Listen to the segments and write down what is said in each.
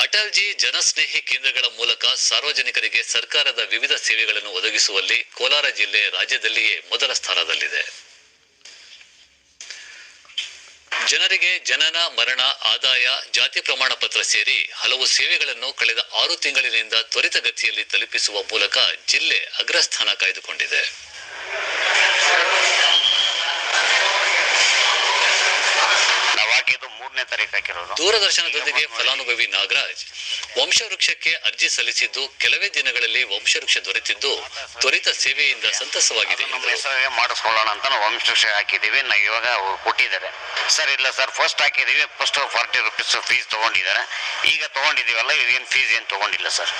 ಅಟಲ್ಜಿ ಜನಸ್ನೇಹಿ ಕೇಂದ್ರಗಳ ಮೂಲಕ ಸಾರ್ವಜನಿಕರಿಗೆ ಸರ್ಕಾರದ ವಿವಿಧ ಸೇವೆಗಳನ್ನು ಒದಗಿಸುವಲ್ಲಿ ಕೋಲಾರ ಜಿಲ್ಲೆ ರಾಜ್ಯದಲ್ಲಿಯೇ ಮೊದಲ ಸ್ಥಾನದಲ್ಲಿದೆ. ಜನರಿಗೆ ಜನನ, ಮರಣ, ಆದಾಯ, ಜಾತಿ ಪ್ರಮಾಣ ಪತ್ರ ಸೇರಿ ಹಲವು ಸೇವೆಗಳನ್ನು ಕಳೆದ 6 ತಿಂಗಳಿನಿಂದ ತ್ವರಿತಗತಿಯಲ್ಲಿ ತಲುಪಿಸುವ ಮೂಲಕ ಜಿಲ್ಲೆ ಅಗ್ರಸ್ಥಾನ ಕಾಯ್ದುಕೊಂಡಿದೆ. ದೂರದರ್ಶನದೊಂದಿಗೆ ಫಲಾನುಭವಿ ನಾಗರಾಜ್ ವಂಶವೃಕ್ಷಕ್ಕೆ ಅರ್ಜಿ ಸಲ್ಲಿಸಿದ್ದು ಕೆಲವೇ ದಿನಗಳಲ್ಲಿ ವಂಶವೃಕ್ಷ ದೊರೆತಿದ್ದು ತ್ವರಿತ ಸೇವೆಯಿಂದ ಸಂತಸವಾಗಿದೆ. ಮಾಡಿಸ್ಕೊಳ್ಳೋಣ ಅಂತ ನಾವು ವಂಶವೃಕ್ಷ ಹಾಕಿದ್ದೀವಿ. ನಾವು ಇವಾಗ ಕೊಟ್ಟಿದ್ದಾರೆ ಸರ್. ಇಲ್ಲ ಸರ್, ಫಸ್ಟ್ ಹಾಕಿದ್ದೀವಿ. ಫಸ್ಟ್ 40 ರೂಪೀಸ್ ಫೀಸ್ ತೊಗೊಂಡಿದ್ದಾರೆ. ಈಗ ತೊಗೊಂಡಿದ್ದೀವಲ್ಲ, ಏನು ಫೀಸ್ ಏನು ತೊಗೊಂಡಿಲ್ಲ ಸರ್.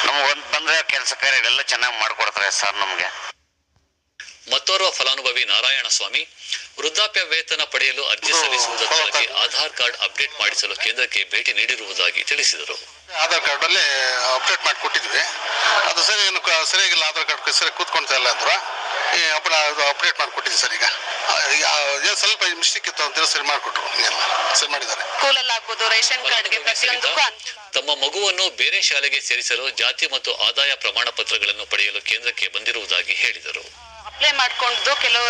ನಮ್ಗೆ ಒಂದು ಬಂದರೆ ಕೆಲಸ ಕಾರ್ಯಗಳೆಲ್ಲ ಚೆನ್ನಾಗಿ ಮಾಡಿಕೊಡ್ತಾರೆ ಸರ್ ನಮಗೆ. ಮತ್ತೋರ್ವ ಫಲಾನುಭವಿ ನಾರಾಯಣಸ್ವಾಮಿ ವೃದ್ಧಾಪ್ಯ ವೇತನ ಪಡೆಯಲು ಅರ್ಜಿ ಸಲ್ಲಿಸುವುದಕ್ಕಾಗಿ ಆಧಾರ್ ಕಾರ್ಡ್ ಅಪ್ಡೇಟ್ ಮಾಡಿಸಲು ಕೇಂದ್ರಕ್ಕೆ ಭೇಟಿ ನೀಡಿರುವುದಾಗಿ ತಿಳಿಸಿದರು. ಆಧಾರ್ ಕಾರ್ಡ್ ಅಲ್ಲಿ ಅಪ್ಡೇಟ್ ಮಾಡಿ ಕೊಟ್ಟಿದ್ವಿ. ಅದು ಸರಿ ಏನು ಸರಿಯಾಗಿಲ್ಲ, ಆಧಾರ್ ಕಾರ್ಡ್ ಸರಿ ಕೂತ್ಕೊಳ್ತಾ ಇಲ್ಲ ಅಂದ್ರು. ಅಪ್ಡೇಟ್ ಮಾಡಿಕೊಟ್ಟಿದ್ವಿ ಸರ್. ಈಗ ಸ್ವಲ್ಪ ಮಿಸ್ಟೇಕ್ ಇತ್ತು ಅಂತ ಸರಿ ಮಾಡಿಕೊಟ್ರು. ಸರಿ ಮಾಡಿದ್ದಾರೆ. ಸ್ಕೂಲಲ್ಲಿ ಆಗ್ಬೋದು, ರೇಷನ್ ಕಾರ್ಡ್ಗೆ ಪ್ರತಿಯೊಂದಕ್ಕೂ ತಮ್ಮ ಮಗುವನ್ನು ಬೇರೆ ಶಾಲೆಗೆ ಸೇರಿಸಲು ಜಾತಿ ಮತ್ತು ಆದಾಯ ಪ್ರಮಾಣ ಪತ್ರಗಳನ್ನು ಪಡೆಯಲು ಕೇಂದ್ರಕ್ಕೆ ಬಂದಿರುವುದಾಗಿ ಹೇಳಿದರು. ಅಪ್ಲೈ ಮಾಡ್ಕೊಂಡು ಕೆಲವು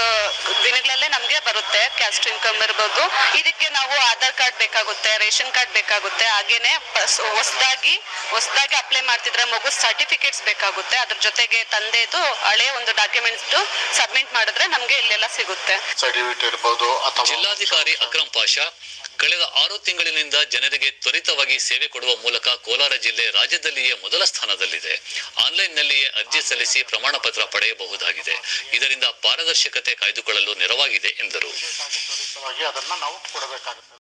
ದಿನಗಳಲ್ಲೇ ನಮಗೆ ಬರುತ್ತೆ. ಕ್ಯಾಸ್ಟ್ ಇನ್ಕಮ್ ಇರ್ಬೋದು. ಇದಕ್ಕೆ ನಾವು ಆಧಾರ್ ಕಾರ್ಡ್ ಬೇಕಾಗುತ್ತೆ, ರೇಷನ್ ಕಾರ್ಡ್ ಬೇಕಾಗುತ್ತೆ. ಹಾಗೇನೆ ಹೊಸದಾಗಿ ಅಪ್ಲೈ ಮಾಡ್ತಿದ್ರೆ ಮಗು ಸರ್ಟಿಫಿಕೇಟ್ಸ್ ಬೇಕಾಗುತ್ತೆ. ಅದ್ರ ಜೊತೆಗೆ ತಂದೆದು ಹಳೆ ಒಂದು ಡಾಕ್ಯುಮೆಂಟ್ಸ್ ಸಬ್ಮಿಟ್ ಮಾಡಿದ್ರೆ ನಮಗೆ ಇಲ್ಲೆಲ್ಲ ಸಿಗುತ್ತೆ. ಜಿಲ್ಲಾಧಿಕಾರಿ ಅಕ್ರಮ್ ಪಾಷಾ ಕಳೆದ 6 ತಿಂಗಳಿನಿಂದ ಜನರಿಗೆ ತ್ವರಿತವಾಗಿ ಸೇವೆ ಕೊಡುವ ಮೂಲಕ ಕೋಲಾರ ಜಿಲ್ಲೆ ರಾಜ್ಯದಲ್ಲಿಯೇ ಮೊದಲ ಸ್ಥಾನದಲ್ಲಿದೆ. ಆನ್ಲೈನ್ನಲ್ಲಿಯೇ ಅರ್ಜಿ ಸಲ್ಲಿಸಿ ಪ್ರಮಾಣ ಪತ್ರ ಪಡೆಯಬಹುದಾಗಿದೆ. ಇದರಿಂದ ಪಾರದರ್ಶಕತೆ ಕಾಯ್ದುಕೊಳ್ಳಲು ನೆರವಾಗಿದೆ ಎಂದರು.